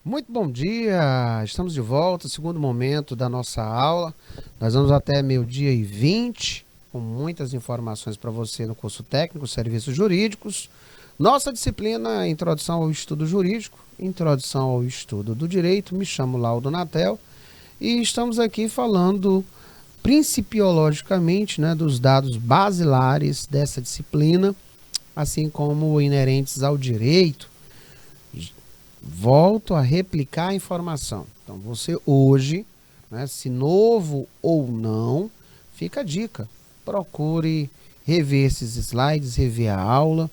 Muito bom dia, estamos de volta, segundo momento da nossa aula. Nós vamos até meio-dia e 20, com muitas informações para você no curso técnico, serviços jurídicos. Nossa disciplina é Introdução ao Estudo Jurídico, Introdução ao Estudo do Direito. Me chamo Laudo Natel e estamos aqui falando principiologicamente, dos dados basilares dessa disciplina, assim como inerentes ao direito. Volto a replicar a informação. Então, você hoje, se novo ou não, fica a dica. Procure rever esses slides, rever a aula,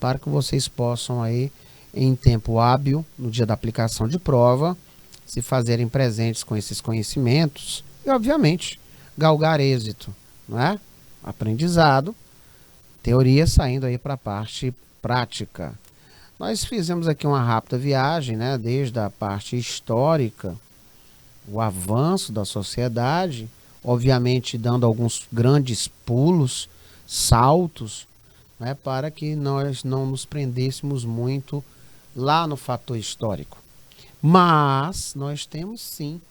para que vocês possam aí, em tempo hábil, no dia da aplicação de prova, se fazerem presentes com esses conhecimentos e, obviamente, galgar êxito, Aprendizado, teoria saindo aí para a parte prática. Nós fizemos aqui uma rápida viagem, desde a parte histórica, o avanço da sociedade, obviamente dando alguns grandes pulos, saltos, para que nós não nos prendêssemos muito lá no fator histórico. Mas nós temos sim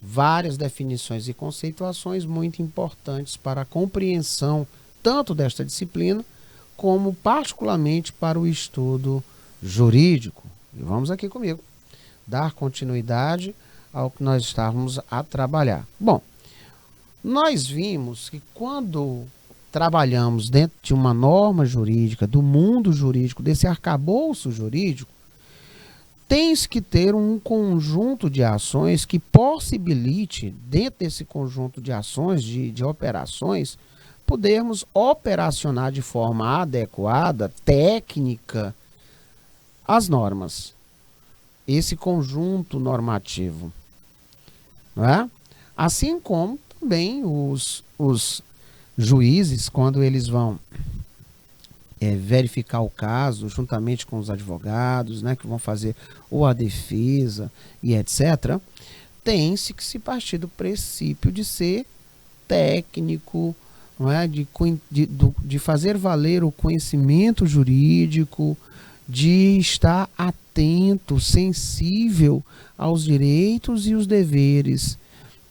várias definições e conceituações muito importantes para a compreensão tanto desta disciplina, como particularmente para o estudo jurídico. E vamos aqui comigo dar continuidade ao que nós estávamos a trabalhar. Bom, nós vimos que quando trabalhamos dentro de uma norma jurídica, do mundo jurídico, desse arcabouço jurídico, tens que ter um conjunto de ações que possibilite, dentro desse conjunto de ações, de operações, podermos operacionar de forma adequada, técnica, as normas, esse conjunto normativo, Assim como também os juízes, quando eles vão verificar o caso, juntamente com os advogados, que vão fazer ou a defesa e etc., tem-se que se partir do princípio de ser técnico, de fazer valer o conhecimento jurídico, de estar atento, sensível aos direitos e os deveres,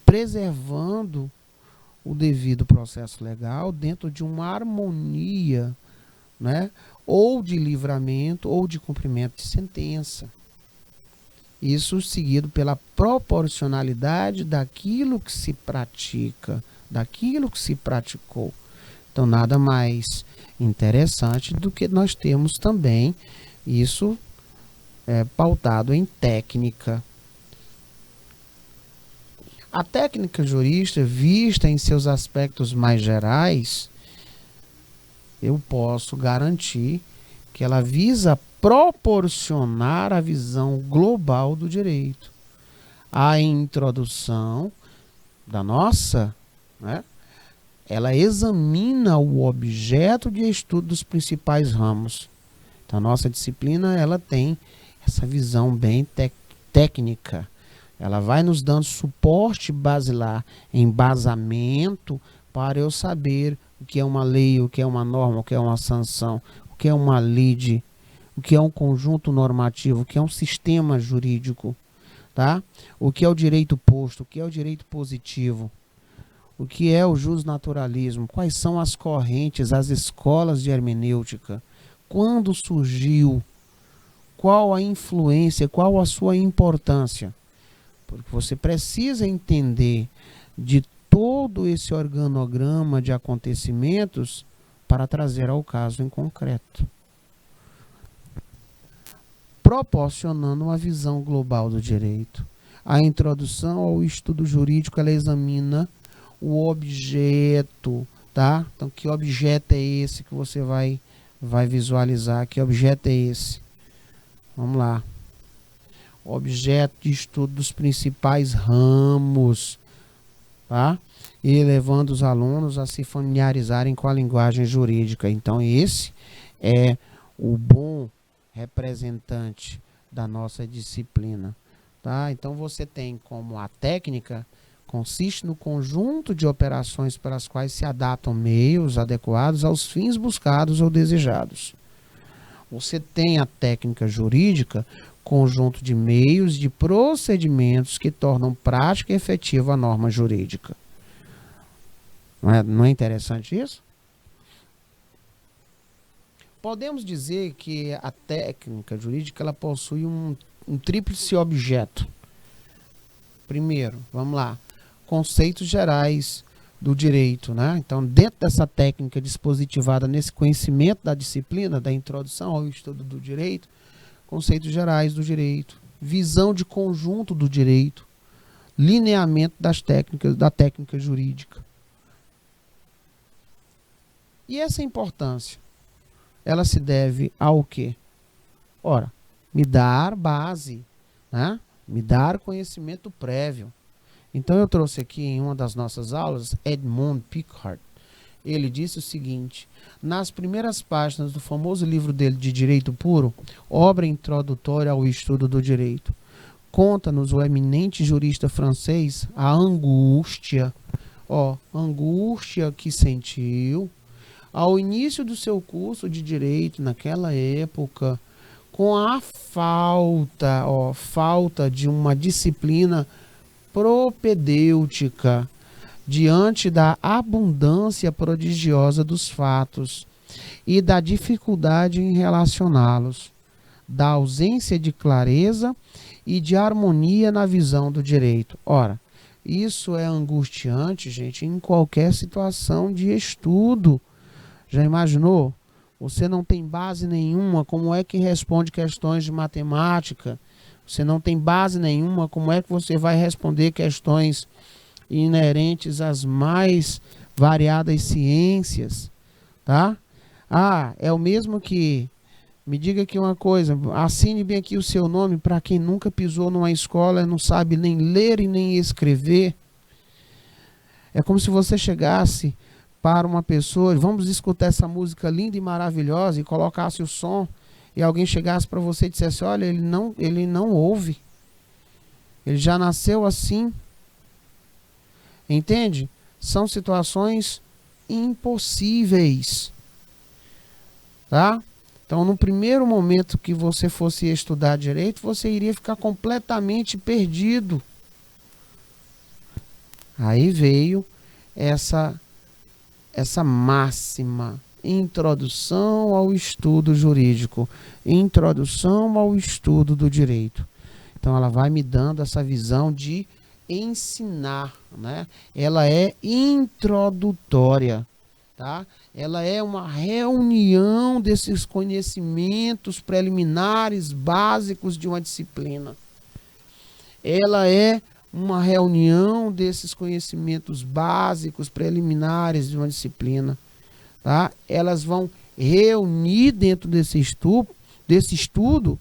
preservando o devido processo legal dentro de uma harmonia, ou de livramento ou de cumprimento de sentença. Isso seguido pela proporcionalidade daquilo que se pratica, daquilo que se praticou. Então, nada mais interessante do que nós temos também isso pautado em técnica. A técnica jurídica, vista em seus aspectos mais gerais, eu posso garantir que ela visa proporcionar a visão global do direito. A introdução da nossa, ela examina o objeto de estudo dos principais ramos. Então, a nossa disciplina, ela tem essa visão bem técnica. Ela vai nos dando suporte basilar, embasamento, para eu saber o que é uma lei, o que é uma norma, o que é uma sanção, o que é uma lide, o que é um conjunto normativo, o que é um sistema jurídico, o que é o direito posto, o que é o direito positivo, o que é o justnaturalismo, quais são as correntes, as escolas de hermenêutica, quando surgiu, qual a influência, qual a sua importância. Porque você precisa entender de todo esse organograma de acontecimentos para trazer ao caso em concreto, proporcionando uma visão global do direito. A introdução ao estudo jurídico, ela examina o objeto, Então, que objeto é esse que você vai visualizar? Que objeto é esse? Vamos lá. Objeto de estudo dos principais ramos, E levando os alunos a se familiarizarem com a linguagem jurídica. Então, esse é o bom representante da nossa disciplina, Então, você tem como a técnica consiste no conjunto de operações pelas quais se adaptam meios adequados aos fins buscados ou desejados. Você tem a técnica jurídica conjunto de meios, de procedimentos que tornam prática e efetiva a norma jurídica. Não é interessante isso? Podemos dizer que a técnica jurídica ela possui um tríplice objeto. Primeiro, vamos lá, conceitos gerais do direito, né? Então, dentro dessa técnica dispositivada nesse conhecimento da disciplina, da introdução ao estudo do direito, conceitos gerais do direito, visão de conjunto do direito, lineamento das técnicas, da técnica jurídica. E essa importância, ela se deve ao quê? Ora, me dar base, né? Me dar conhecimento prévio. Então eu trouxe aqui em uma das nossas aulas, Edmund Picard. Ele disse o seguinte: nas primeiras páginas do famoso livro dele de Direito Puro, obra introdutória ao estudo do direito, conta-nos o eminente jurista francês a angústia que sentiu ao início do seu curso de direito naquela época, com a falta de uma disciplina propedêutica diante da abundância prodigiosa dos fatos e da dificuldade em relacioná-los, da ausência de clareza e de harmonia na visão do direito. Ora, isso é angustiante, gente, em qualquer situação de estudo. Já imaginou? Você não tem base nenhuma, como é que responde questões de matemática? Você não tem base nenhuma, como é que você vai responder questões inerentes às mais variadas ciências, tá? É o mesmo que, me diga aqui uma coisa, assine bem aqui o seu nome para quem nunca pisou numa escola e não sabe nem ler e nem escrever. É como se você chegasse para uma pessoa, vamos escutar essa música linda e maravilhosa, e colocasse o som, e alguém chegasse para você e dissesse: olha, ele não ouve, ele já nasceu assim. Entende? São situações impossíveis, tá? Então, no primeiro momento que você fosse estudar direito, você iria ficar completamente perdido. Aí veio essa máxima: introdução ao estudo jurídico, introdução ao estudo do direito. Então ela vai me dando essa visão de ensinar, né? Ela é introdutória, tá? Ela é uma reunião desses conhecimentos preliminares básicos de uma disciplina. Ela é uma reunião desses conhecimentos básicos preliminares de uma disciplina, tá? Elas vão reunir dentro desse estudo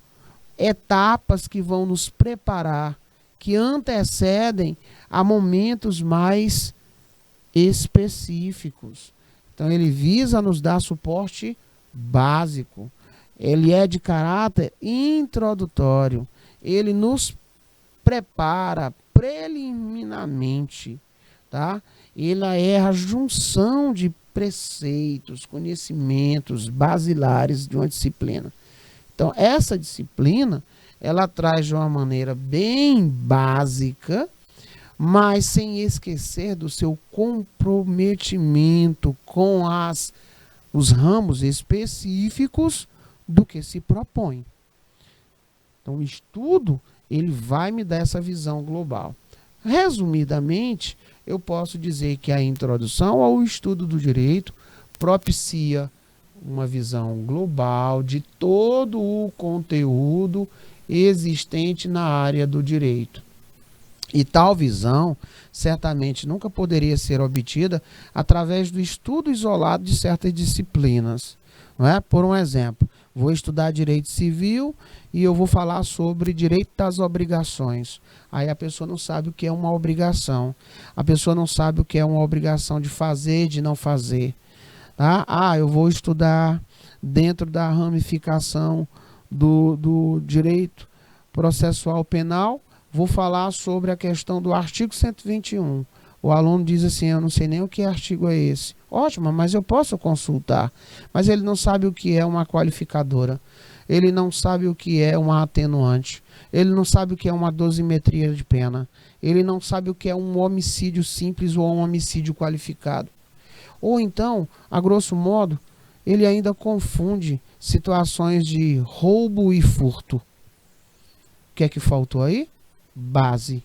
etapas que vão nos preparar, que antecedem a momentos mais específicos. Então ele visa nos dar suporte básico. Ele é de caráter introdutório. Ele nos prepara preliminarmente, tá? Ela é a junção de preceitos, conhecimentos basilares de uma disciplina. Então, essa disciplina, ela traz de uma maneira bem básica, mas sem esquecer do seu comprometimento com os ramos específicos do que se propõe. Então, o estudo, ele vai me dar essa visão global. Resumidamente, eu posso dizer que a introdução ao estudo do direito propicia uma visão global de todo o conteúdo existente na área do direito. E tal visão certamente nunca poderia ser obtida através do estudo isolado de certas disciplinas. Não é? Por um exemplo, vou estudar direito civil e eu vou falar sobre direito das obrigações. Aí a pessoa não sabe o que é uma obrigação. A pessoa não sabe o que é uma obrigação de fazer, de não fazer. Tá? Eu vou estudar dentro da ramificação do direito processual penal, vou falar sobre a questão do artigo 121. O aluno diz assim: eu não sei nem o que artigo é esse. Ótimo, mas eu posso consultar. Mas ele não sabe o que é uma qualificadora. ele não sabe o que é uma atenuante, ele não sabe o que é uma dosimetria de pena, ele não sabe o que é um homicídio simples ou um homicídio qualificado. Ou então, a grosso modo, ele ainda confunde situações de roubo e furto. O que é que faltou aí? Base.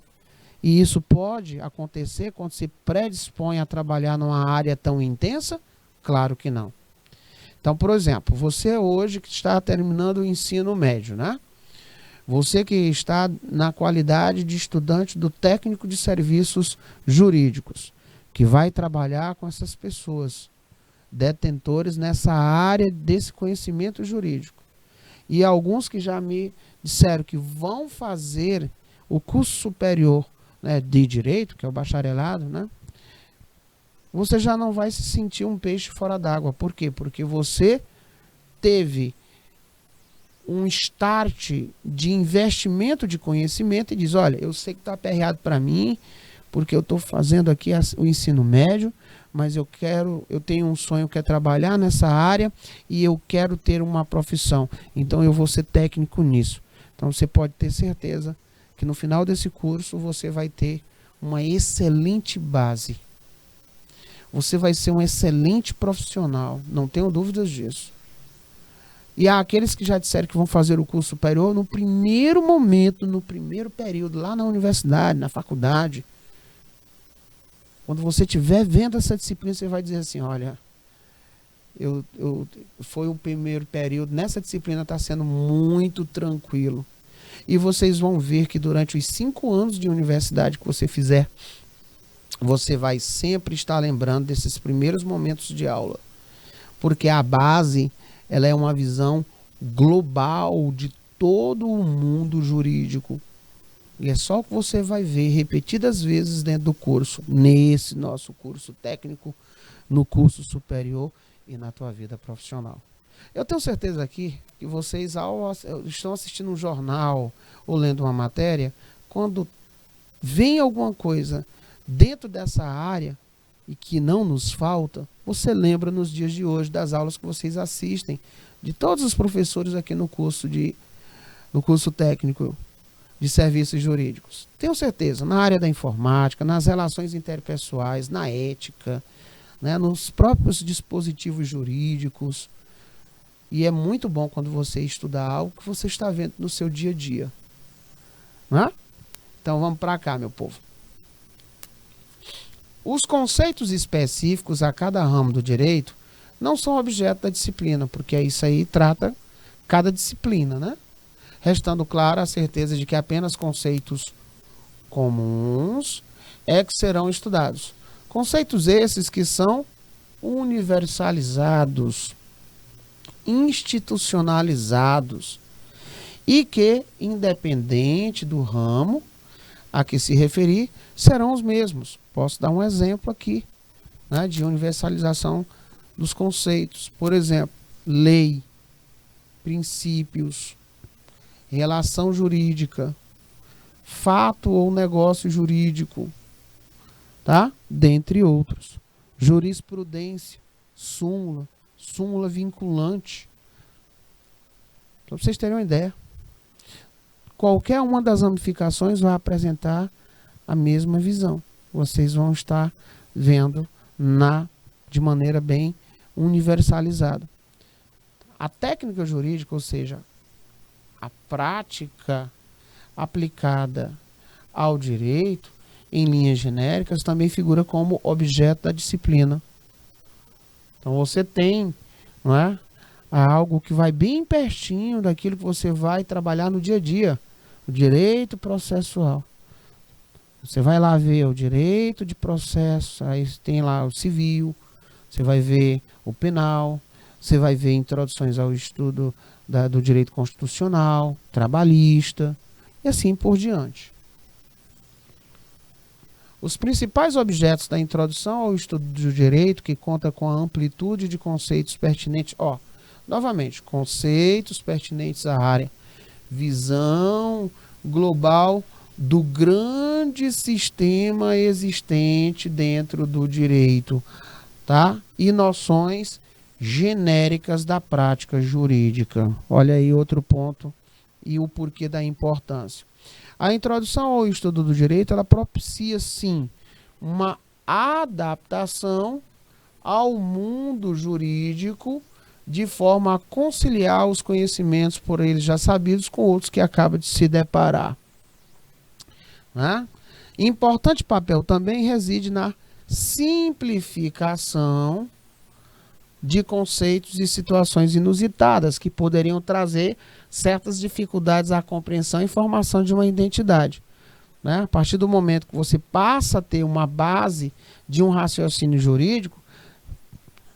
E isso pode acontecer quando se predispõe a trabalhar numa área tão intensa? Claro que não. Então, por exemplo, você hoje que está terminando o ensino médio, né? Você que está na qualidade de estudante do técnico de serviços jurídicos, que vai trabalhar com essas pessoas, detentores nessa área desse conhecimento jurídico. E alguns que já me disseram que vão fazer o curso superior, né, de direito, que é o bacharelado, né? Você já não vai se sentir um peixe fora d'água. Por quê? Porque você teve um start de investimento de conhecimento e diz, olha, eu sei que está aperreado para mim, porque eu estou fazendo aqui o ensino médio, mas eu tenho um sonho que é trabalhar nessa área e eu quero ter uma profissão. Então eu vou ser técnico nisso. Então você pode ter certeza que no final desse curso você vai ter uma excelente base. Você vai ser um excelente profissional, não tenho dúvidas disso. E há aqueles que já disseram que vão fazer o curso superior no primeiro momento, no primeiro período, lá na universidade, na faculdade. Quando você estiver vendo essa disciplina, você vai dizer assim, olha, foi o primeiro período, nessa disciplina está sendo muito tranquilo. E vocês vão ver que durante os 5 anos de universidade que você fizer, você vai sempre estar lembrando desses primeiros momentos de aula. Porque a base, ela é uma visão global de todo o mundo jurídico. E é só o que você vai ver repetidas vezes dentro do curso, nesse nosso curso técnico, no curso superior e na tua vida profissional. Eu tenho certeza aqui que vocês, ao estão assistindo um jornal ou lendo uma matéria, quando vem alguma coisa dentro dessa área e que não nos falta, você lembra nos dias de hoje das aulas que vocês assistem, de todos os professores aqui no curso técnico de serviços jurídicos. Tenho certeza, na área da informática, nas relações interpessoais, na ética, né, nos próprios dispositivos jurídicos. E é muito bom quando você estuda algo que você está vendo no seu dia a dia. Né? Então vamos para cá, meu povo. Os conceitos específicos a cada ramo do direito não são objeto da disciplina, porque isso aí trata cada disciplina, né? Restando clara a certeza de que apenas conceitos comuns é que serão estudados. Conceitos esses que são universalizados, institucionalizados e que, independente do ramo a que se referir, serão os mesmos. Posso dar um exemplo aqui, né, de universalização dos conceitos. Por exemplo, lei, princípios, relação jurídica, fato ou negócio jurídico, tá? Dentre outros. Jurisprudência, súmula, súmula vinculante. Para vocês terem uma ideia. Qualquer uma das ramificações vai apresentar a mesma visão. Vocês vão estar vendo de maneira bem universalizada. A técnica jurídica, ou seja, a prática aplicada ao direito, em linhas genéricas, também figura como objeto da disciplina. Então você tem, não é, algo que vai bem pertinho daquilo que você vai trabalhar no dia a dia, o direito processual. Você vai lá ver o direito de processo, aí tem lá o civil, você vai ver o penal, você vai ver introduções ao estudo do direito constitucional, trabalhista, e assim por diante. Os principais objetos da introdução ao estudo do direito, que conta com a amplitude de conceitos pertinentes, novamente, conceitos pertinentes à área, visão global do grande sistema existente dentro do direito, tá? E noções genéricas da prática jurídica. Olha aí outro ponto e o porquê da importância. A introdução ao estudo do direito, ela propicia, sim, uma adaptação ao mundo jurídico de forma a conciliar os conhecimentos por eles já sabidos com outros que acaba de se deparar. Né? Importante papel também reside na simplificação de conceitos e situações inusitadas que poderiam trazer certas dificuldades à compreensão e formação de uma identidade. Né? A partir do momento que você passa a ter uma base de um raciocínio jurídico,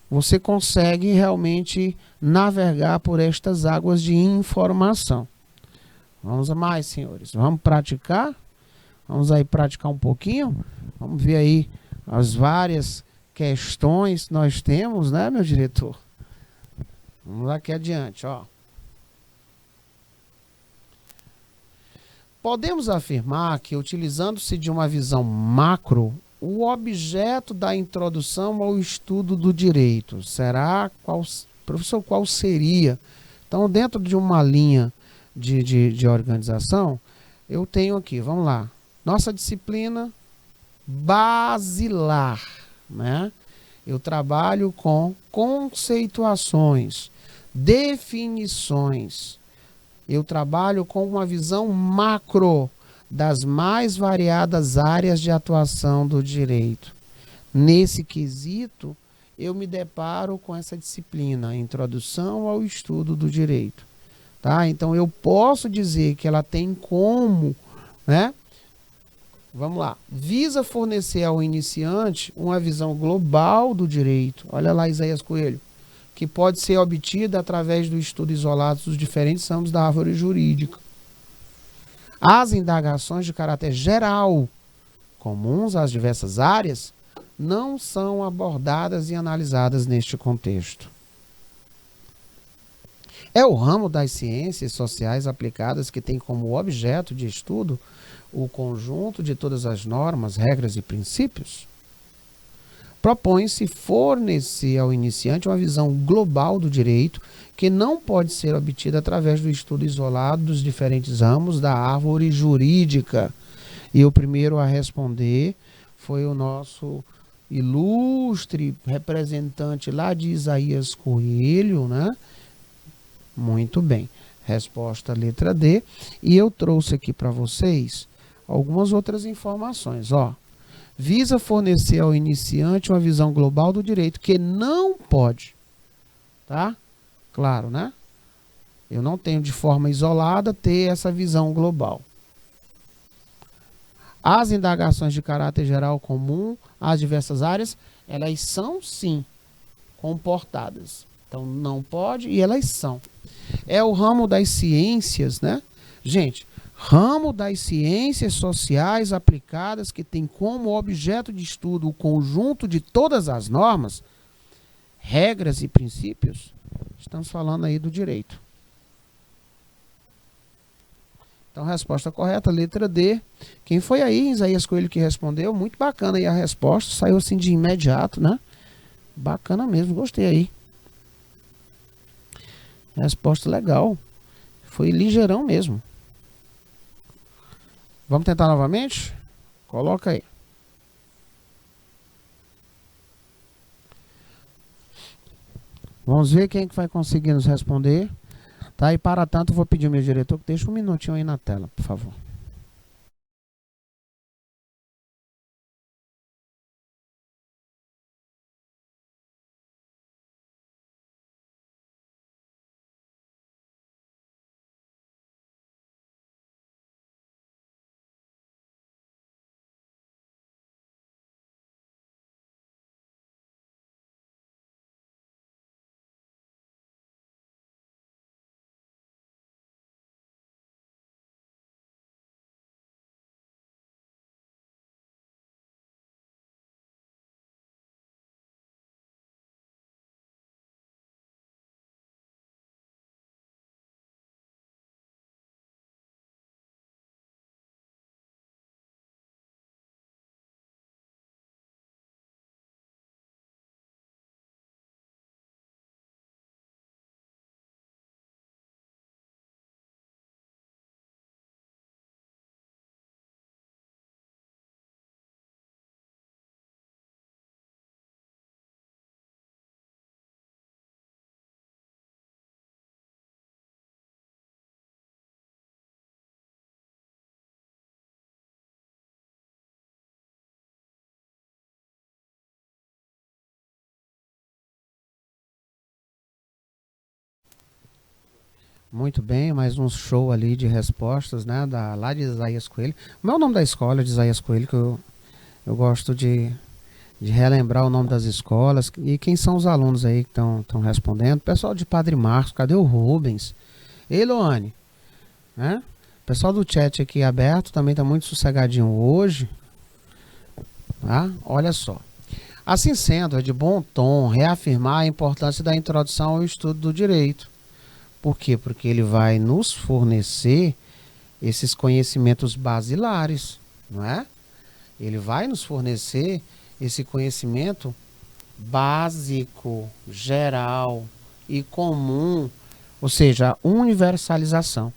você consegue realmente navegar por estas águas de informação. Vamos a mais, senhores. Vamos praticar? Vamos aí praticar um pouquinho? Vamos ver aí as várias questões que nós temos, né, meu diretor? Vamos aqui adiante, ó. Podemos afirmar que, utilizando-se de uma visão macro, o objeto da introdução ao estudo do direito será, professor, qual seria? Então, dentro de uma linha de organização, eu tenho aqui, vamos lá, nossa disciplina basilar, né? Eu trabalho com conceituações, definições. Eu trabalho com uma visão macro das mais variadas áreas de atuação do direito. Nesse quesito, eu me deparo com essa disciplina, Introdução ao Estudo do Direito. Tá? Então, eu posso dizer que ela tem como, né? Vamos lá. Visa fornecer ao iniciante uma visão global do direito. Olha lá, Isaías Coelho. Que pode ser obtida através do estudo isolado dos diferentes ramos da árvore jurídica. As indagações de caráter geral, comuns às diversas áreas, não são abordadas e analisadas neste contexto. É o ramo das ciências sociais aplicadas que tem como objeto de estudo o conjunto de todas as normas, regras e princípios. Propõe-se fornecer ao iniciante uma visão global do direito que não pode ser obtida através do estudo isolado dos diferentes ramos da árvore jurídica. E o primeiro a responder foi o nosso ilustre representante lá de Isaías Coelho, né? Muito bem. Resposta letra D. E eu trouxe aqui para vocês algumas outras informações, ó. Visa fornecer ao iniciante uma visão global do direito que não pode, tá? Claro, né? Eu não tenho de forma isolada ter essa visão global. As indagações de caráter geral comum às diversas áreas, elas são sim comportadas. Então não pode e elas são. É o ramo das ciências, né? Gente, ramo das ciências sociais aplicadas que tem como objeto de estudo o conjunto de todas as normas, regras e princípios. Estamos falando aí do direito. Então, resposta correta, letra D. Quem foi aí, Isaías Coelho, que respondeu? Muito bacana aí a resposta. Saiu assim de imediato, né? Bacana mesmo, gostei aí. Resposta legal. Foi ligeirão mesmo. Vamos tentar novamente? Coloca aí. Vamos ver quem é que vai conseguir nos responder. Tá? E para tanto, eu vou pedir ao meu diretor que deixe um minutinho aí na tela, por favor. Muito bem, mais um show ali de respostas, né? Lá de Isaías Coelho. Como é o nome da escola de Isaías Coelho, que eu gosto de relembrar o nome das escolas e quem são os alunos aí que estão respondendo. Pessoal de Padre Marcos, cadê o Rubens? Ei, Loane, né? Pessoal do chat aqui aberto também está muito sossegadinho hoje, tá? Olha só. Assim sendo, é de bom tom reafirmar a importância da introdução ao estudo do direito. Por quê? Porque ele vai nos fornecer esses conhecimentos basilares, não é? Ele vai nos fornecer esse conhecimento básico, geral e comum, ou seja, a universalização,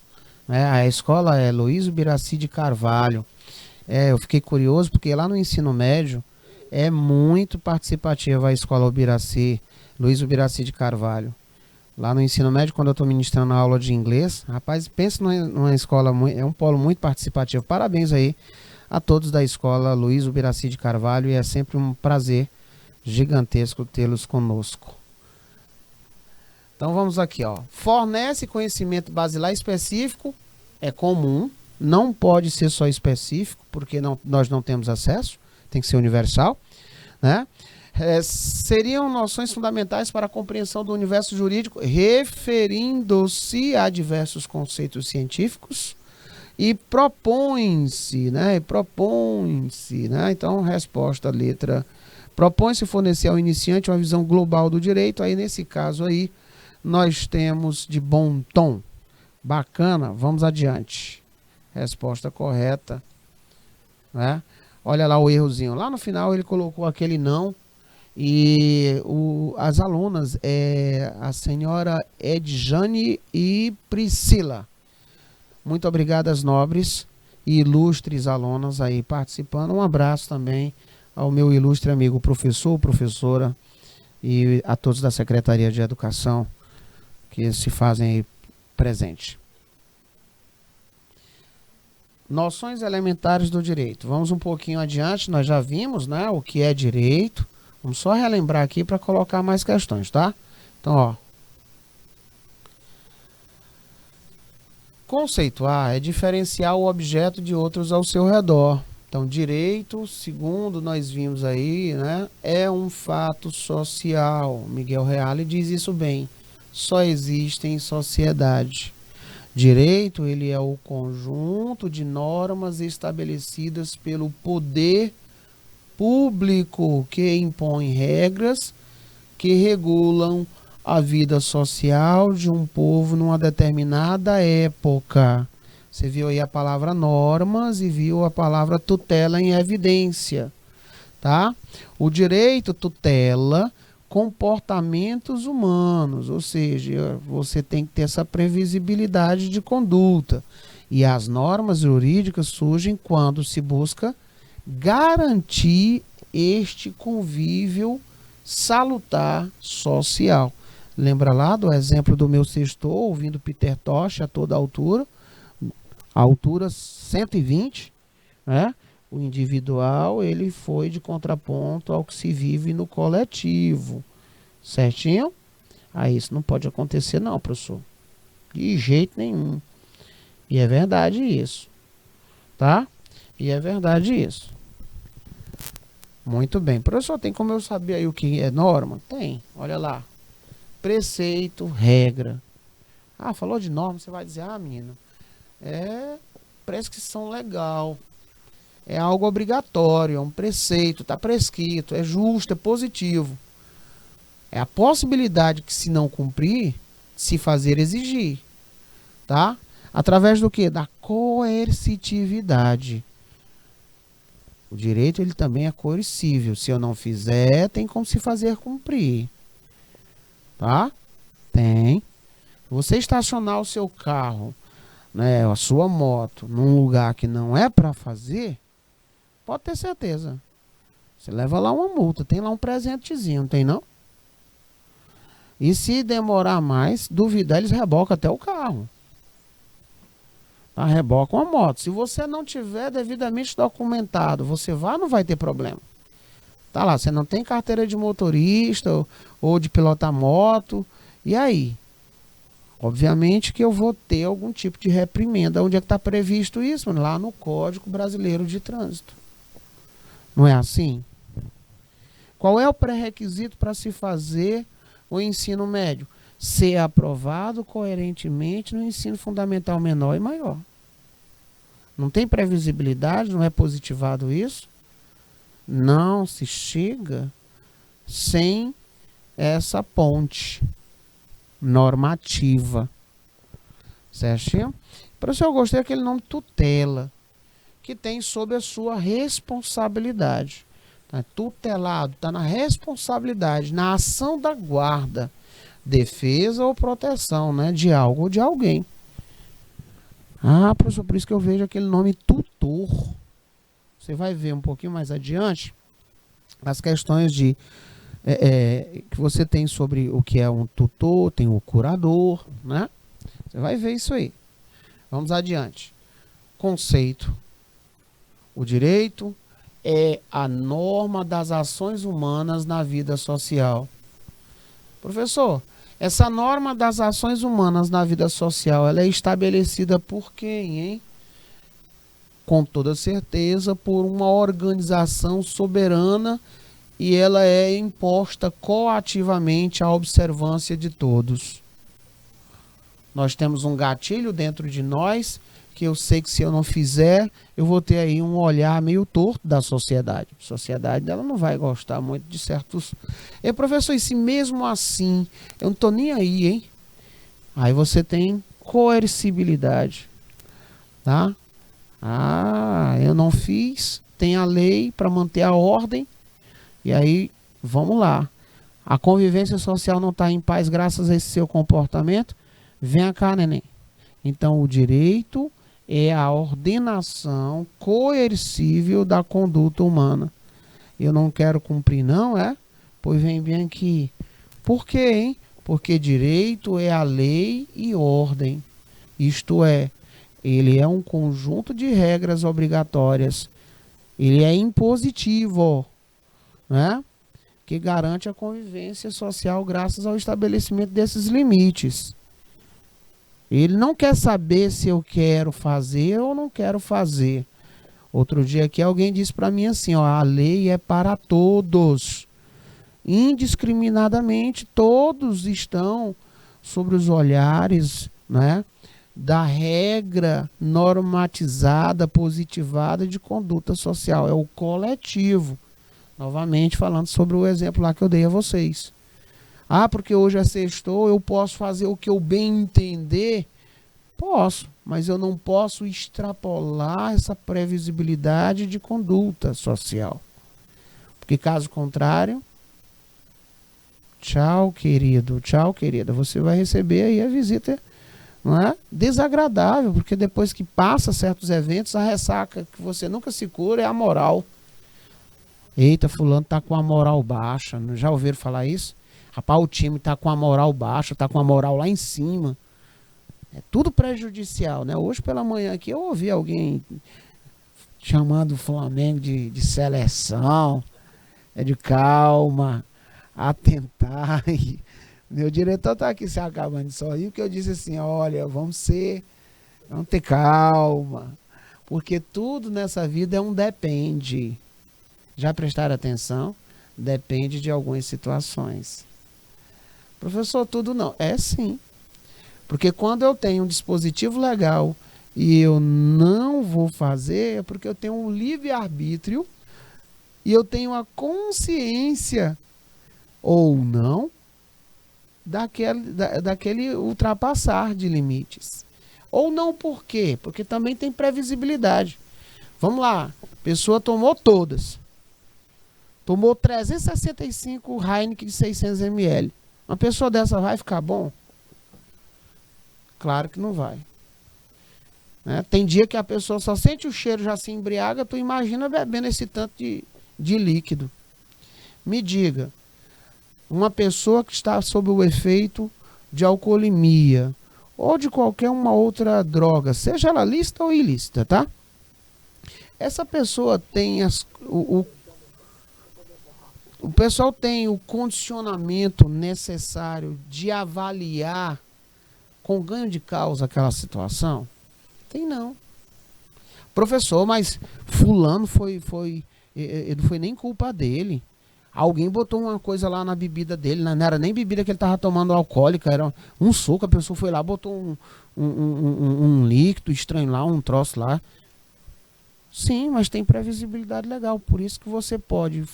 né? A escola é Luiz Ubiraci de Carvalho. Eu fiquei curioso porque lá no ensino médio é muito participativa a escola Ubiraci, Luiz Ubiraci de Carvalho. Lá no ensino médio, quando eu estou ministrando a aula de inglês, rapaz, pensa numa escola, é um polo muito participativo. Parabéns aí a todos da escola Luiz Ubiraci de Carvalho e é sempre um prazer gigantesco tê-los conosco. Então vamos aqui, ó. Fornece conhecimento basilar específico, é comum, não pode ser só específico, porque nós não temos acesso, tem que ser universal, né? Seriam noções fundamentais para a compreensão do universo jurídico, referindo-se a diversos conceitos científicos e propõe-se, né? Então, resposta, letra. Propõe-se fornecer ao iniciante uma visão global do direito. Aí, nesse caso aí, nós temos de bom tom. Bacana, vamos adiante. Resposta correta, né? Olha lá o errozinho. Lá no final ele colocou aquele não. E as alunas, a senhora Edjane e Priscila. Muito obrigado às nobres e ilustres alunas aí participando. Um abraço também ao meu ilustre amigo professor, professora e a todos da Secretaria de Educação que se fazem aí presente. Noções elementares do direito. Vamos um pouquinho adiante, nós já vimos, né, o que é direito. Vamos só relembrar aqui para colocar mais questões, tá? Então, ó. Conceituar é diferenciar o objeto de outros ao seu redor. Então, direito, segundo nós vimos aí, né, é um fato social. Miguel Reale diz isso bem. Só existe em sociedade. Direito, ele é o conjunto de normas estabelecidas pelo poder público que impõe regras que regulam a vida social de um povo numa determinada época. Você viu aí a palavra normas e viu a palavra tutela em evidência, tá? O direito tutela comportamentos humanos, ou seja, você tem que ter essa previsibilidade de conduta. E as normas jurídicas surgem quando se busca garantir este convívio salutar social. Lembra lá do exemplo do meu sextor, ouvindo Peter Tosh a toda altura, a altura 120, né? O individual, ele foi de contraponto ao que se vive no coletivo, certinho? Aí isso não pode acontecer não, professor, de jeito nenhum. E é verdade isso, tá? E é verdade isso. Muito bem. Professor, tem como eu saber aí o que é norma? Tem, olha lá. Preceito, regra. Ah, falou de norma, você vai dizer, ah, menino, é prescrição legal. É algo obrigatório, é um preceito, está prescrito, é justo, é positivo. É a possibilidade que, se não cumprir, se fazer exigir. Tá? Através do quê? Da coercitividade. O direito, ele também é coercível. Se eu não fizer, tem como se fazer cumprir. Tá? Tem. Você estacionar o seu carro, né, a sua moto, num lugar que não é para fazer, pode ter certeza. Você leva lá uma multa, tem lá um presentezinho, não tem não? E se demorar mais, duvidar, eles rebocam até o carro. Tá? Rebocam a moto. Se você não tiver devidamente documentado, você vai ou não vai ter problema? Tá lá, você não tem carteira de motorista ou de pilotar moto. E aí? Obviamente que eu vou ter algum tipo de reprimenda. Onde é que está previsto isso? Lá no Código Brasileiro de Trânsito. Não é assim? Qual é o pré-requisito para se fazer o ensino médio? Ser aprovado coerentemente no ensino fundamental menor e maior. Não tem previsibilidade, não é positivado isso? Não se chega sem essa ponte normativa. Certinho? Por isso eu gostei daquele nome tutela, que tem sob a sua responsabilidade. Tá tutelado, está na responsabilidade, na ação da guarda, defesa ou proteção, né, de algo ou de alguém. Ah, professor, por isso que eu vejo aquele nome tutor. Você vai ver um pouquinho mais adiante as questões de que você tem sobre o que é um tutor, tem o curador, né? Você vai ver isso aí. Vamos adiante. Conceito. O direito é a norma das ações humanas na vida social. Professor, essa norma das ações humanas na vida social, ela é estabelecida por quem, hein? Com toda certeza, por uma organização soberana, e ela é imposta coativamente à observância de todos. Nós temos um gatilho dentro de nós, que eu sei que se eu não fizer, eu vou ter aí um olhar meio torto da sociedade. A sociedade ela não vai gostar muito de certos... professor, e se mesmo assim, eu não estou nem aí, hein? Aí você tem coercibilidade, tá? Ah, eu não fiz, tem a lei para manter a ordem, e aí, vamos lá. A convivência social não está em paz graças a esse seu comportamento? Vem cá, neném. Então, o direito é a ordenação coercível da conduta humana. Eu não quero cumprir, não, é? Pois vem bem aqui. Por quê, hein? Porque direito é a lei e ordem. Isto é, ele é um conjunto de regras obrigatórias. Ele é impositivo, né? Que garante a convivência social graças ao estabelecimento desses limites. Ele não quer saber se eu quero fazer ou não quero fazer. Outro dia aqui alguém disse para mim assim, ó, a lei é para todos. Indiscriminadamente, todos estão sobre os olhares, né, da regra normatizada, positivada de conduta social. É o coletivo. Novamente falando sobre o exemplo lá que eu dei a vocês. Ah, porque hoje é sextou, eu posso fazer o que eu bem entender? Posso, mas eu não posso extrapolar essa previsibilidade de conduta social. Porque caso contrário, tchau, querido, tchau, querida, você vai receber aí a visita, não é? Desagradável, porque depois que passa certos eventos, a ressaca que você nunca se cura é a moral. Eita, fulano tá com a moral baixa, já ouviram falar isso? Rapaz, o time tá com a moral baixa, tá com a moral lá em cima. É tudo prejudicial, né? Hoje pela manhã aqui eu ouvi alguém chamando o Flamengo de seleção, de calma, atentar. Meu diretor tá aqui se acabando de sorrir, porque eu disse assim, olha, vamos ter calma, porque tudo nessa vida é um depende. Já prestaram atenção? Depende de algumas situações. Professor, tudo não. É sim. Porque quando eu tenho um dispositivo legal e eu não vou fazer, é porque eu tenho um livre-arbítrio e eu tenho a consciência, ou não, daquele ultrapassar de limites. Ou não por quê? Porque também tem previsibilidade. Vamos lá. A pessoa tomou todas. Tomou 365 Heineken de 600 ml. Uma pessoa dessa vai ficar bom? Claro que não vai. Né? Tem dia que a pessoa só sente o cheiro, já se embriaga, tu imagina bebendo esse tanto de líquido. Me diga, uma pessoa que está sob o efeito de alcoolemia ou de qualquer uma outra droga, seja ela lícita ou ilícita, tá? Essa pessoa tem o pessoal tem o condicionamento necessário de avaliar com ganho de causa aquela situação? Tem não. Professor, mas fulano não foi nem culpa dele. Alguém botou uma coisa lá na bebida dele, não era nem bebida que ele estava tomando alcoólica, era um suco, a pessoa foi lá, botou um líquido estranho lá, um troço lá. Sim, mas tem previsibilidade legal, por isso que você pode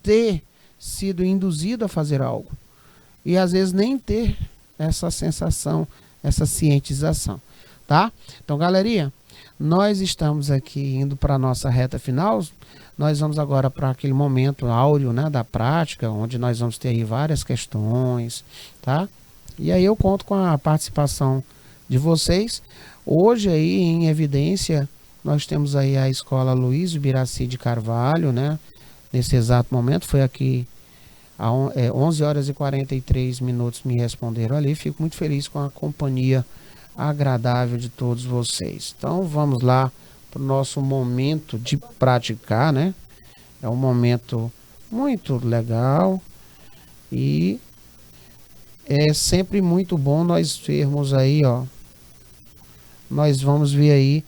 ter sido induzido a fazer algo. E às vezes nem ter essa sensação, essa cientização, tá? Então, galerinha, nós estamos aqui indo para a nossa reta final. Nós vamos agora para aquele momento áureo, né, da prática, onde nós vamos ter aí várias questões, tá? E aí eu conto com a participação de vocês. Hoje aí em evidência, nós temos aí a escola Luiz Biraci de Carvalho, né? Nesse exato momento, foi aqui a 11 horas e 43 minutos me responderam ali. Fico muito feliz com a companhia agradável de todos vocês. Então vamos lá para o nosso momento de praticar, né? É um momento muito legal e é sempre muito bom nós vermos aí, ó. Nós vamos ver aí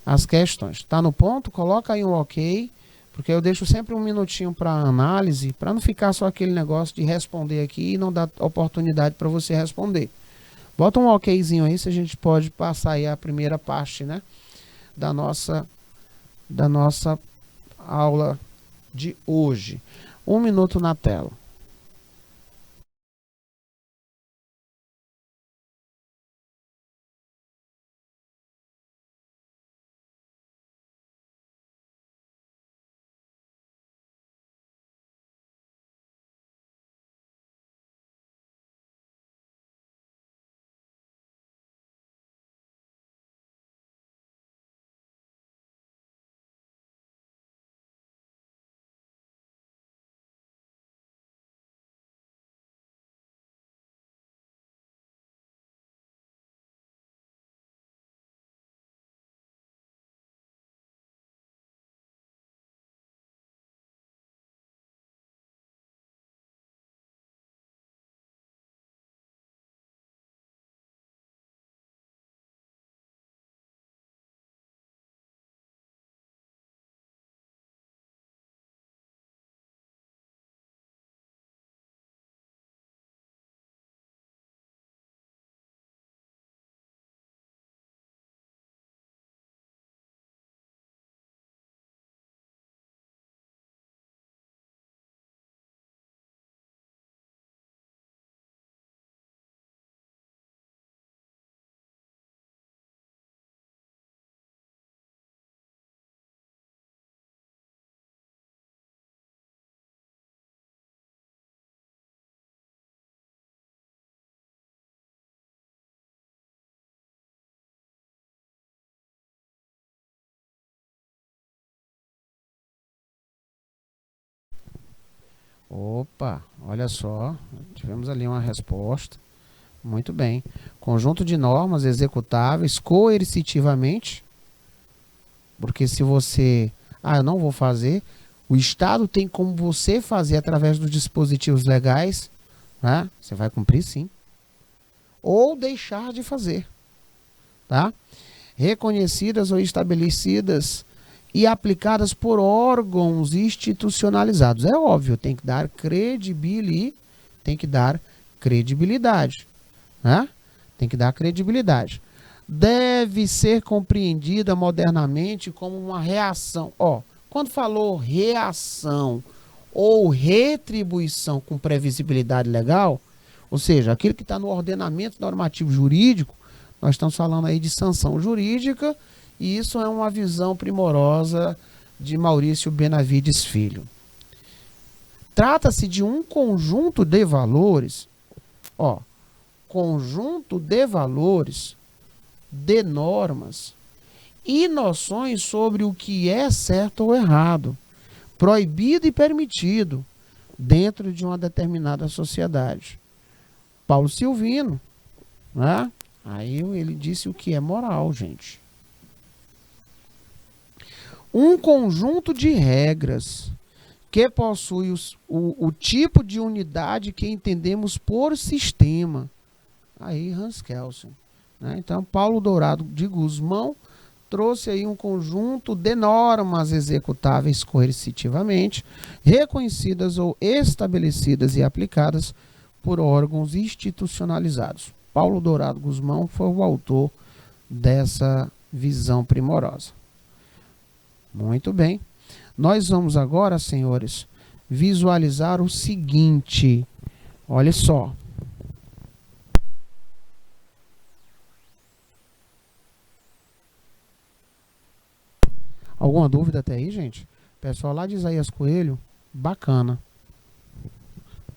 as questões. Tá no ponto? Coloca aí um ok, porque eu deixo sempre um minutinho para análise, para não ficar só aquele negócio de responder aqui e não dar oportunidade para você responder. Bota um okzinho aí, se a gente pode passar aí a primeira parte, né? Da nossa aula de hoje. 1 minuto na tela. Opa, olha só, tivemos ali uma resposta. Muito bem. Conjunto de normas executáveis coercitivamente, porque se você, eu não vou fazer, o Estado tem como você fazer através dos dispositivos legais, né? Você vai cumprir sim. Ou deixar de fazer, tá? Reconhecidas ou estabelecidas e aplicadas por órgãos institucionalizados. É óbvio, tem que dar credibilidade, né? Tem que dar credibilidade. Deve ser compreendida modernamente como uma reação. Quando falou reação ou retribuição com previsibilidade legal, ou seja, aquilo que está no ordenamento normativo jurídico, nós estamos falando aí de sanção jurídica, e isso é uma visão primorosa de Maurício Benavides Filho. Trata-se de um conjunto de valores, de normas e noções sobre o que é certo ou errado, proibido e permitido dentro de uma determinada sociedade. Paulo Silvino, né? Aí ele disse o que é moral, gente. Um conjunto de regras que possui o tipo de unidade que entendemos por sistema. aí Hans Kelsen, né? Então, Paulo Dourado de Guzmão trouxe aí um conjunto de normas executáveis coercitivamente, reconhecidas ou estabelecidas e aplicadas por órgãos institucionalizados. Paulo Dourado Guzmão foi o autor dessa visão primorosa. Muito bem. Nós vamos agora, senhores, visualizar o seguinte. Olha só. Alguma dúvida até aí, gente? Pessoal lá de Isaías Coelho, bacana.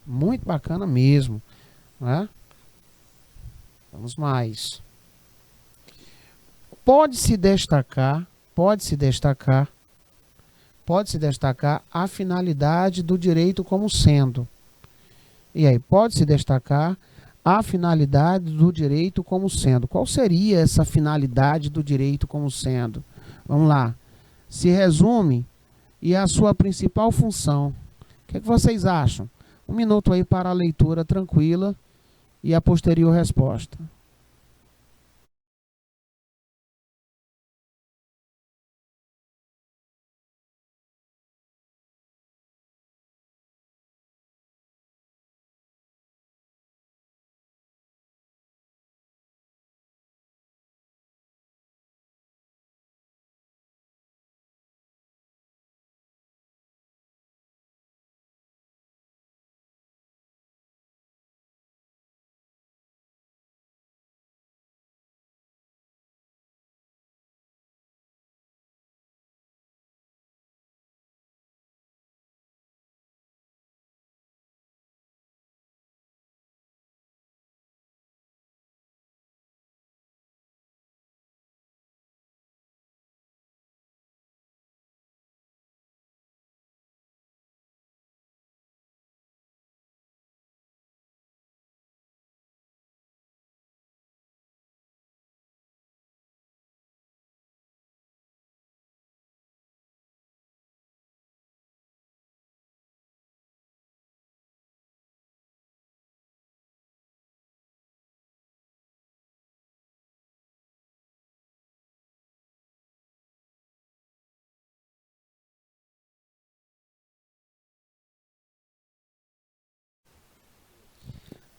Muito bacana mesmo, né? Vamos mais. Pode-se destacar a finalidade do direito como sendo. E aí, pode-se destacar a finalidade do direito como sendo. Qual seria essa finalidade do direito como sendo? Vamos lá. Se resume e a sua principal função. O que é que vocês acham? Um minuto aí para a leitura tranquila e a posterior resposta.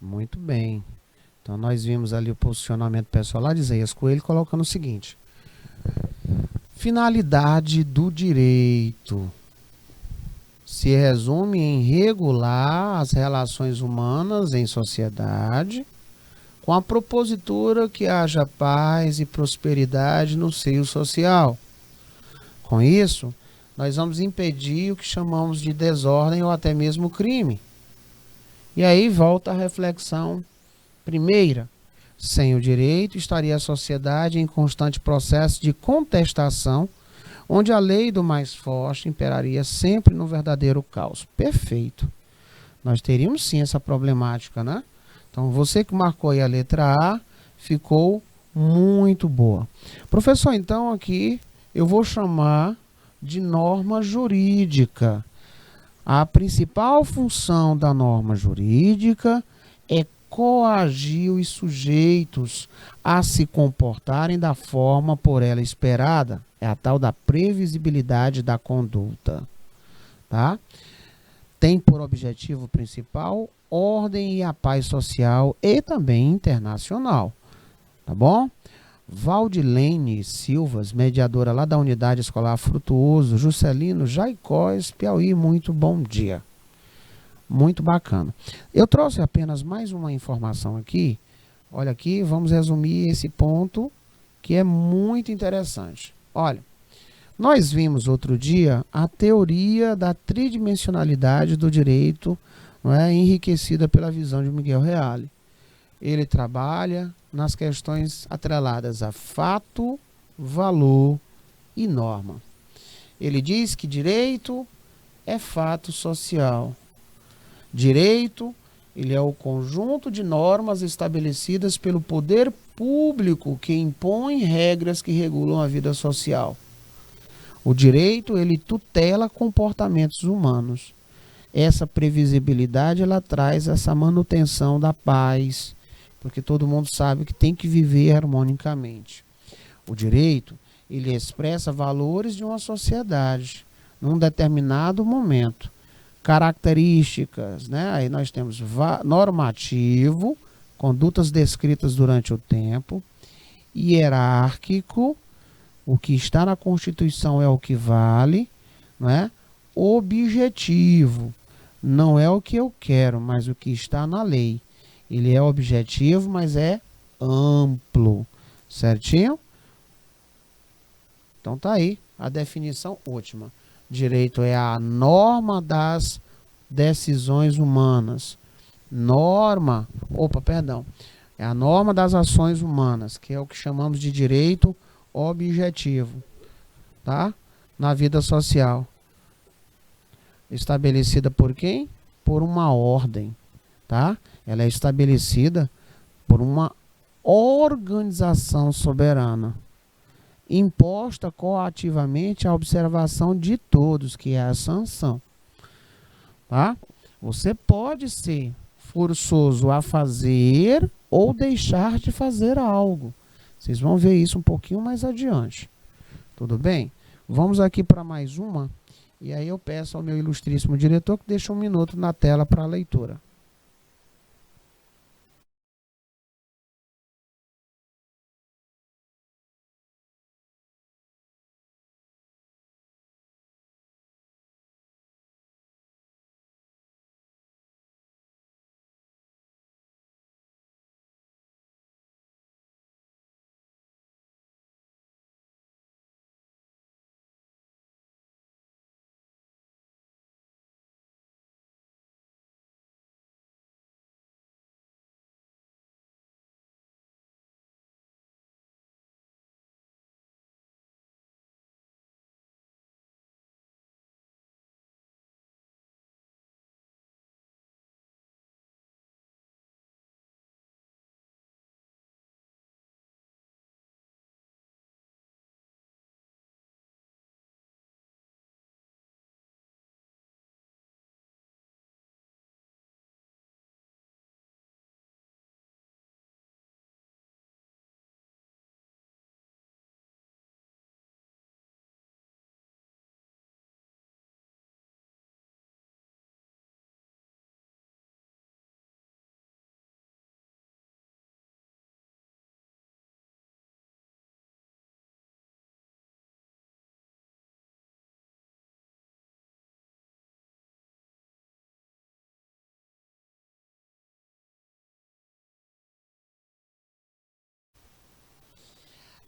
Muito bem. Então, nós vimos ali o posicionamento pessoal lá de Isaías Coelho colocando o seguinte. Finalidade do direito se resume em regular as relações humanas em sociedade com a propositura que haja paz e prosperidade no seio social. Com isso, nós vamos impedir o que chamamos de desordem ou até mesmo crime. E aí volta a reflexão primeira. Sem o direito, estaria a sociedade em constante processo de contestação, onde a lei do mais forte imperaria sempre no verdadeiro caos. Perfeito. Nós teríamos sim essa problemática, né? Então, você que marcou aí a letra A, ficou muito boa. Professor, então aqui eu vou chamar de norma jurídica. A principal função da norma jurídica é coagir os sujeitos a se comportarem da forma por ela esperada. É a tal da previsibilidade da conduta. Tá? Tem por objetivo principal ordem e a paz social e também internacional. Tá bom? Valdilene Silvas, mediadora lá da Unidade Escolar Frutuoso, Juscelino Jaicós, Piauí, muito bom dia. Muito bacana. Eu trouxe apenas mais uma informação aqui. Olha aqui, vamos resumir esse ponto que é muito interessante. Olha, nós vimos outro dia a teoria da tridimensionalidade do direito, não é, enriquecida pela visão de Miguel Reale. Ele trabalha nas questões atreladas a fato, valor e norma. Ele diz que direito é fato social. Direito, ele é o conjunto de normas estabelecidas pelo poder público que impõe regras que regulam a vida social. O direito, ele tutela comportamentos humanos. Essa previsibilidade, ela traz essa manutenção da paz, porque todo mundo sabe que tem que viver harmonicamente. O direito, ele expressa valores de uma sociedade num determinado momento. Características, né? Aí nós temos normativo, condutas descritas durante o tempo, hierárquico, o que está na Constituição é o que vale, não é? Objetivo, não é o que eu quero, mas o que está na lei. Ele é objetivo, mas é amplo, certinho? Então tá aí a definição última. Direito é a norma das decisões humanas. É a norma das ações humanas, que é o que chamamos de direito objetivo, tá? Na vida social. Estabelecida por quem? Por uma ordem, tá? Ela é estabelecida por uma organização soberana, imposta coativamente à observação de todos, que é a sanção, tá? Você pode ser forçoso a fazer ou deixar de fazer algo. Vocês vão ver isso um pouquinho mais adiante. Tudo bem? Vamos aqui para mais uma. E aí eu peço ao meu ilustríssimo diretor que deixe um minuto na tela para a leitura.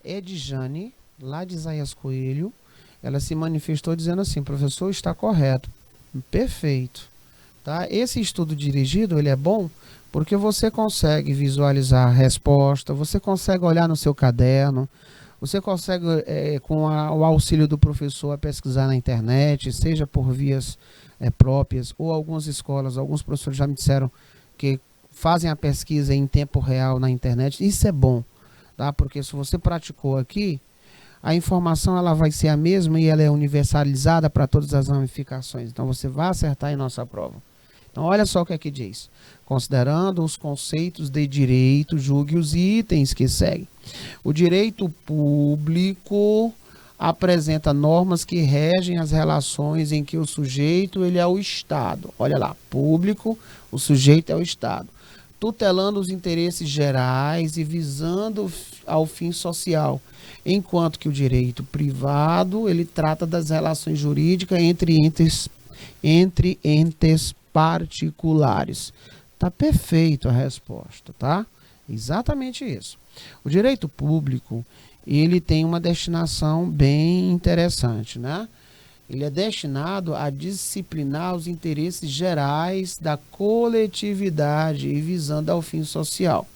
Edjane, lá de Isaías Coelho, ela se manifestou dizendo assim: professor, está correto. Perfeito. Tá? Esse estudo dirigido, ele é bom porque você consegue visualizar a resposta, você consegue olhar no seu caderno, você consegue, com o auxílio do professor, pesquisar na internet, seja por vias próprias, ou algumas escolas, alguns professores já me disseram que fazem a pesquisa em tempo real na internet. Isso é bom, tá? Porque se você praticou aqui, a informação ela vai ser a mesma e ela é universalizada para todas as ramificações. Então você vai acertar em nossa prova. Então olha só o que aqui diz. Considerando os conceitos de direito, julgue os itens que seguem. O direito público apresenta normas que regem as relações em que o sujeito ele é o Estado. Olha lá, público, o sujeito é o Estado. Tutelando os interesses gerais e visando ao fim social. Enquanto que o direito privado, ele trata das relações jurídicas entre entes particulares. Tá perfeito a resposta, tá? Exatamente isso. O direito público, ele tem uma destinação bem interessante, né? Ele é destinado a disciplinar os interesses gerais da coletividade e visando ao fim social,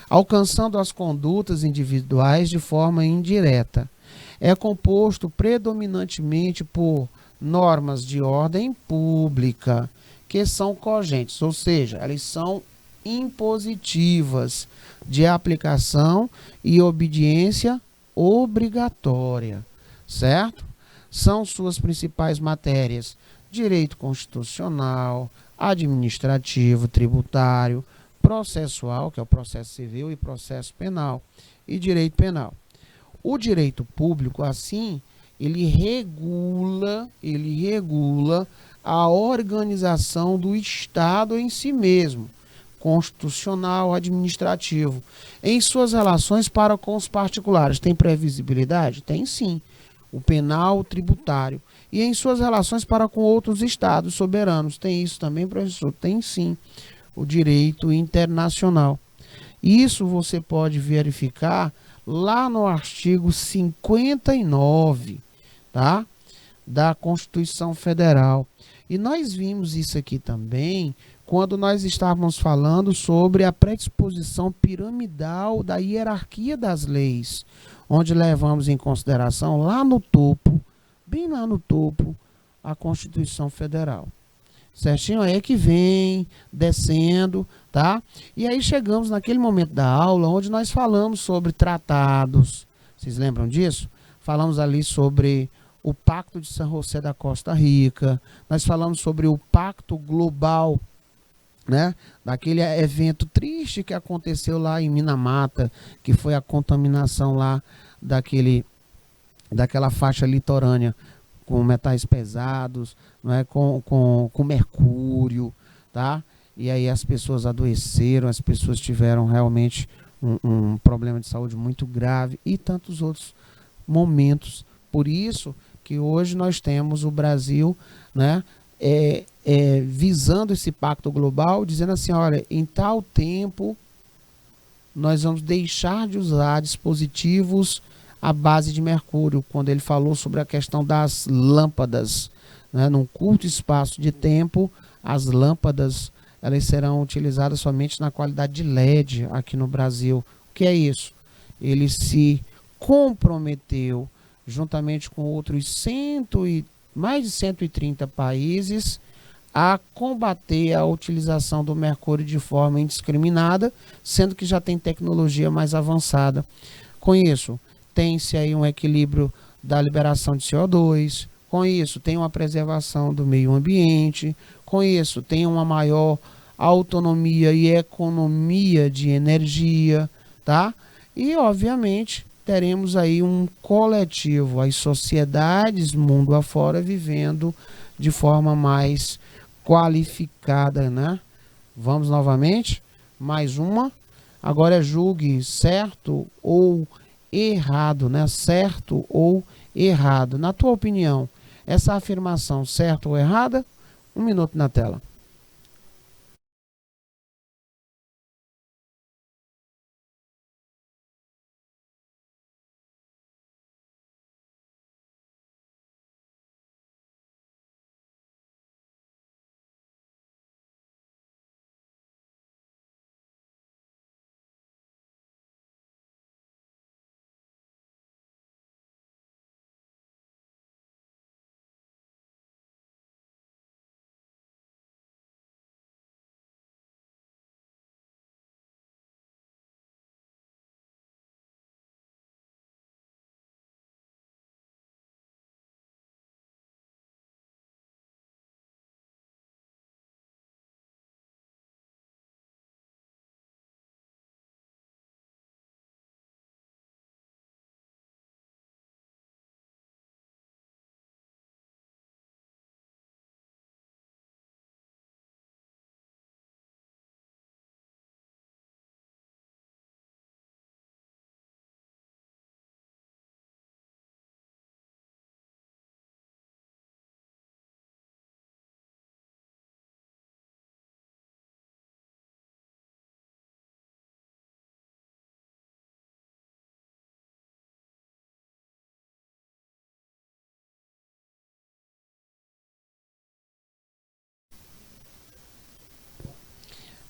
alcançando as condutas individuais de forma indireta. É composto predominantemente por normas de ordem pública, que são cogentes, ou seja, elas são impositivas, de aplicação e obediência obrigatória, certo? São suas principais matérias: direito constitucional, administrativo, tributário, processual, que é o processo civil, e processo penal, e direito penal. O direito público, assim, ele regula a organização do Estado em si mesmo, constitucional, administrativo, em suas relações para com os particulares. Tem previsibilidade? Tem sim. O penal, o tributário. E em suas relações para com outros estados soberanos. Tem isso também, professor? Tem sim. O direito internacional. Isso você pode verificar lá no artigo 59, tá? Da Constituição Federal. E nós vimos isso aqui também quando nós estávamos falando sobre a predisposição piramidal da hierarquia das leis, onde levamos em consideração lá no topo, bem lá no topo, a Constituição Federal. Certinho? Aí é que vem descendo, tá? E aí chegamos naquele momento da aula onde nós falamos sobre tratados. Vocês lembram disso? Falamos ali sobre o Pacto de San José da Costa Rica. Nós falamos sobre o Pacto Global, né? Daquele evento triste que aconteceu lá em Minamata, que foi a contaminação lá daquela faixa litorânea com metais pesados, não é? com mercúrio, tá? E aí as pessoas adoeceram, as pessoas tiveram realmente um problema de saúde muito grave e tantos outros momentos. Por isso que hoje nós temos o Brasil, né, visando esse pacto global, dizendo assim, olha, em tal tempo nós vamos deixar de usar dispositivos à base de mercúrio, quando ele falou sobre a questão das lâmpadas, né, num curto espaço de tempo, as lâmpadas elas serão utilizadas somente na qualidade de LED aqui no Brasil. O que é isso? Ele se comprometeu, juntamente com outros mais de 130 países, a combater a utilização do mercúrio de forma indiscriminada, sendo que já tem tecnologia mais avançada. Com isso, tem-se aí um equilíbrio da liberação de CO2, com isso tem uma preservação do meio ambiente, com isso tem uma maior autonomia e economia de energia, tá? E, obviamente, teremos aí um coletivo, as sociedades mundo afora vivendo de forma mais qualificada, né? Vamos novamente, mais uma. Agora julgue certo ou errado, né? Certo ou errado. Na tua opinião, essa afirmação certa ou errada? 1 minuto na tela.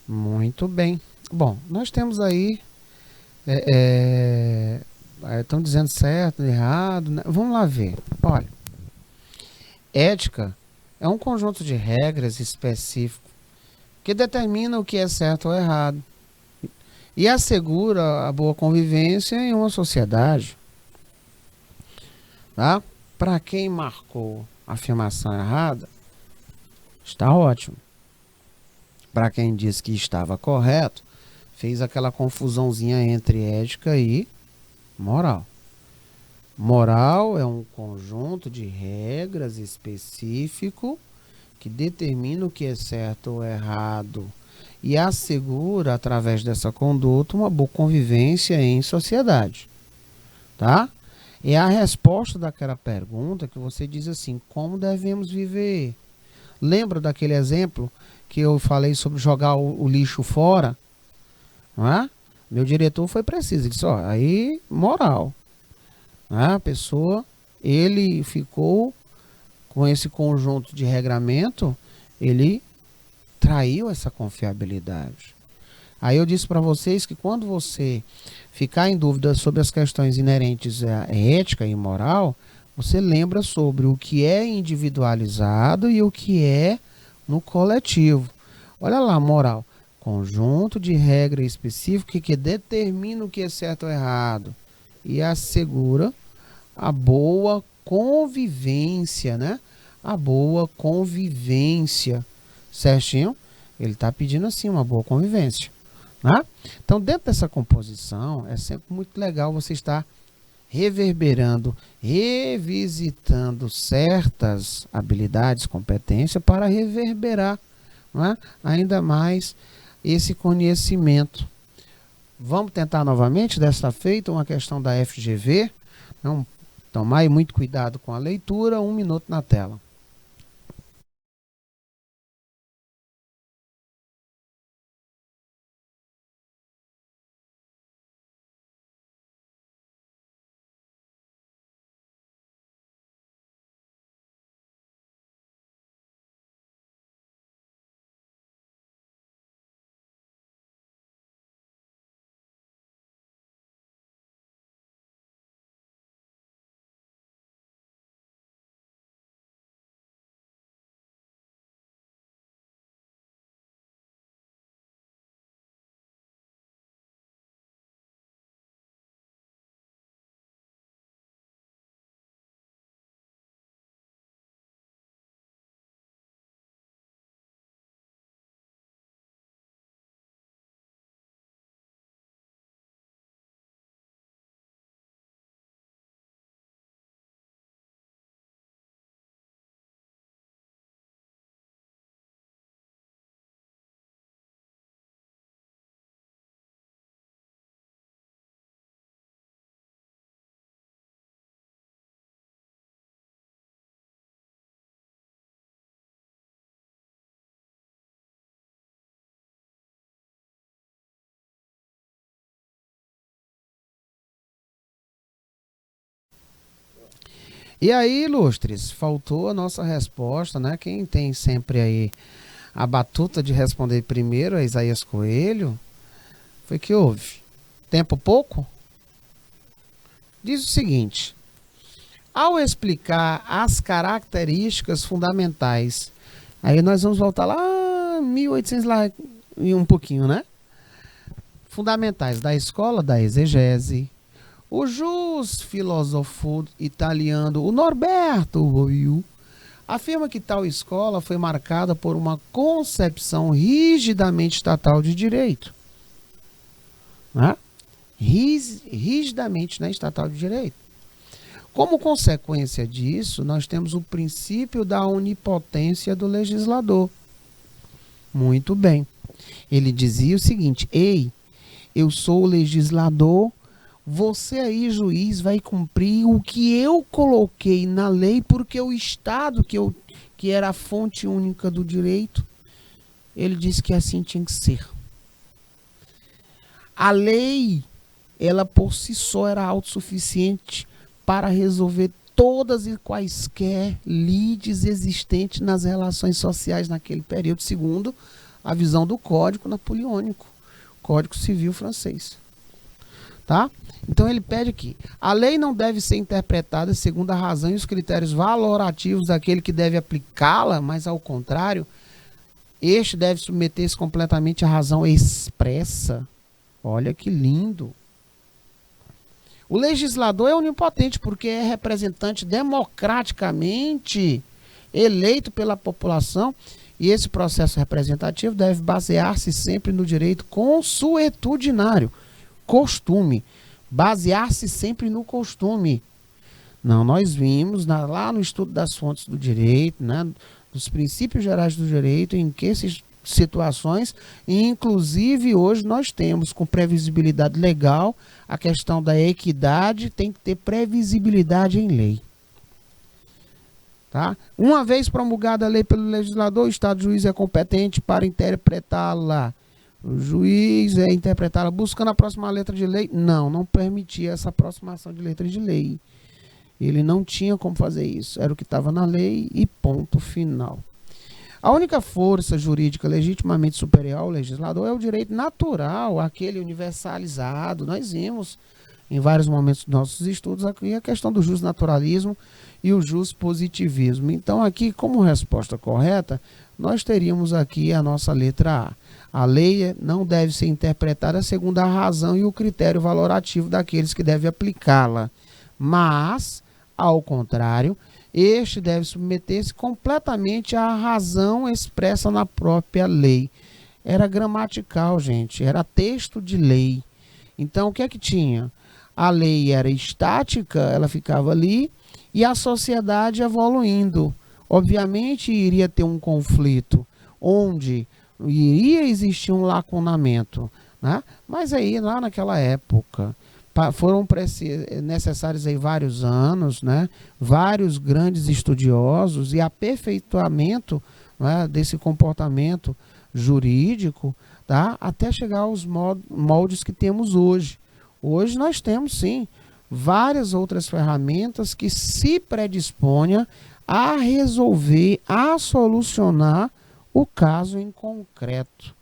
Muito bem. Bom, nós temos aí estão dizendo certo, errado, né? Vamos lá ver. Olha, ética é um conjunto de regras específico que determina o que é certo ou errado e assegura a boa convivência em uma sociedade, tá? Para quem marcou a afirmação errada, está ótimo. Para quem disse que estava correto, fez aquela confusãozinha entre ética e moral. Moral é um conjunto de regras específico que determina o que é certo ou errado e assegura, através dessa conduta, uma boa convivência em sociedade. Tá? É a resposta daquela pergunta que você diz assim: como devemos viver? Lembra daquele exemplo que eu falei sobre jogar o lixo fora? Não é? Meu diretor foi preciso, ele disse: ó, aí moral. A pessoa, ele ficou com esse conjunto de regramento, ele traiu essa confiabilidade. Aí eu disse para vocês que quando você ficar em dúvida sobre as questões inerentes à ética e moral, você lembra sobre o que é individualizado e o que é no coletivo. Olha lá, moral. Conjunto de regra específica que determina o que é certo ou errado e assegura a boa convivência, né? A boa convivência, certinho? Ele está pedindo assim uma boa convivência, né? Então, dentro dessa composição, é sempre muito legal você estar reverberando, revisitando certas habilidades, competências para reverberar, né, ainda mais esse conhecimento. Vamos tentar novamente, desta feita, uma questão da FGV. Então, tomai muito cuidado com a leitura, 1 minuto na tela. E aí, ilustres, faltou a nossa resposta, né? Quem tem sempre aí a batuta de responder primeiro é Isaías Coelho. Foi que houve? Tempo pouco? Diz o seguinte: ao explicar as características fundamentais, aí nós vamos voltar lá 1800 lá e um pouquinho, né? Fundamentais da escola da exegese, o jus filósofo italiano, o Norberto Boiu, afirma que tal escola foi marcada por uma concepção rigidamente estatal de direito. Né? Rigidamente, né, estatal de direito. Como consequência disso, nós temos o princípio da onipotência do legislador. Muito bem. Ele dizia o seguinte: ei, eu sou o legislador, você aí, juiz, vai cumprir o que eu coloquei na lei, porque o Estado, que era a fonte única do direito, ele disse que assim tinha que ser. A lei, ela por si só era autossuficiente para resolver todas e quaisquer lides existentes nas relações sociais naquele período, segundo a visão do Código Napoleônico, Código Civil francês. Tá? Então ele pede aqui: a lei não deve ser interpretada segundo a razão e os critérios valorativos daquele que deve aplicá-la, mas ao contrário, este deve submeter-se completamente à razão expressa. Olha que lindo. O legislador é onipotente porque é representante democraticamente eleito pela população E esse processo representativo deve basear-se sempre no direito consuetudinário, costume, basear-se sempre no costume. Não, nós vimos lá no estudo das fontes do direito, né, dos princípios gerais do direito, em que situações, e inclusive hoje nós temos com previsibilidade legal a questão da equidade, tem que ter previsibilidade em lei. Tá? Uma vez promulgada a lei pelo legislador, o Estado juiz é competente para interpretá-la. O juiz é interpretá-la buscando aproximar a letra de lei? Não permitia essa aproximação de letra de lei. Ele não tinha como fazer isso. Era o que estava na lei e ponto final. A única força jurídica legitimamente superior ao legislador é o direito natural, aquele universalizado. Nós vimos em vários momentos dos nossos estudos aqui a questão do justnaturalismo e o justpositivismo. Então aqui, como resposta correta, nós teríamos aqui a nossa letra A. A lei não deve ser interpretada segundo a razão e o critério valorativo daqueles que devem aplicá-la, mas, ao contrário, este deve submeter-se completamente à razão expressa na própria lei. Era gramatical, gente, era texto de lei. Então, o que é que tinha? A lei era estática, ela ficava ali, e a sociedade evoluindo. Obviamente, iria ter um conflito, onde iria existir um lacunamento, né? Mas aí, lá naquela época, foram necessários aí vários anos, né? Vários grandes estudiosos e aperfeiçoamento, né, desse comportamento jurídico, tá? Até chegar aos moldes que temos hoje. Hoje nós temos, sim, várias outras ferramentas que se predisponham a resolver, a solucionar o caso em concreto.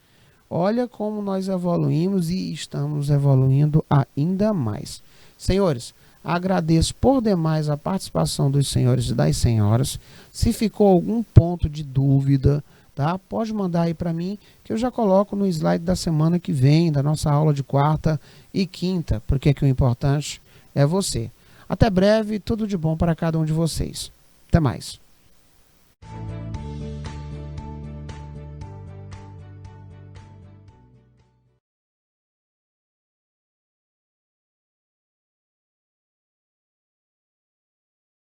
Olha como nós evoluímos e estamos evoluindo ainda mais. Senhores, agradeço por demais a participação dos senhores e das senhoras. Se ficou algum ponto de dúvida, tá? Pode mandar aí para mim, que eu já coloco no slide da semana que vem, da nossa aula de quarta e quinta, porque que o importante é você. Até breve, tudo de bom para cada um de vocês. Até mais.